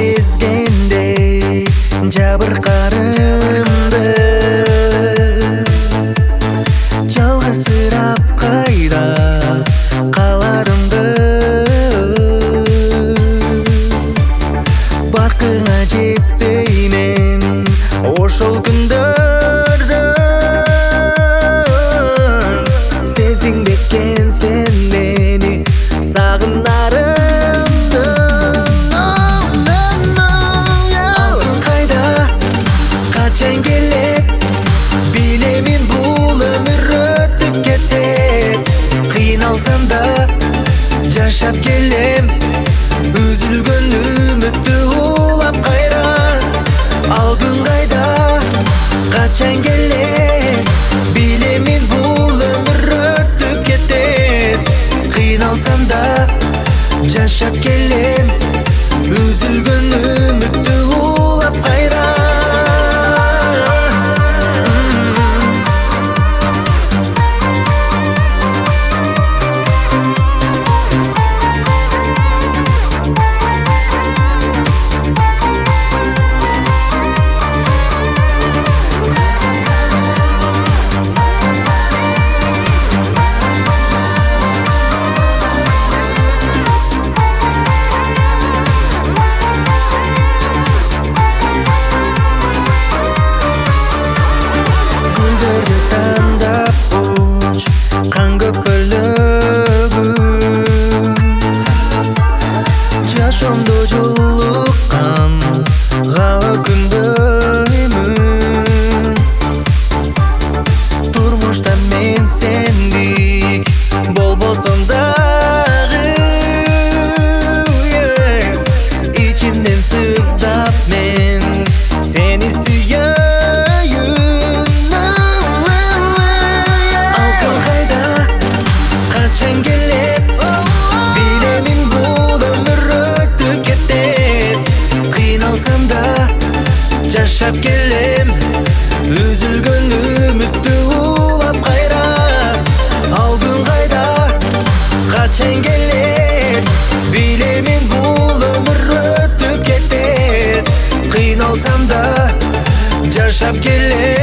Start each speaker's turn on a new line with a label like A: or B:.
A: сезгендей жабыркарымды жалгасырап кайда каларымды баркыңа жетпеймен ошол күндөрдө сездиң бекен сен мени сагынарымды алдың кайда качан келет билемин бул өмүр өтүп кетет кыйналсам да жашап келем үзүлгөн үмүттү улап кайра алдың кайда качан келет билемин бул өмүр өтүп кетет кыйналсам да жашап келем үзүлгөн үмүттү улап кайра жашоомдо жолукканга өкүнбөймүн турмушта мен сендик болбосом дагы ичимден сыздап мен сени сүйөйүн алкын кайда качан келет билемин бул өмүр өтүп кетет кыйналсам да жашап келем үзүлгөн үмүттү улап кайра алдың кайда качан келет билемин бул өмүр өтүп кетет кыйналсам да жашап келем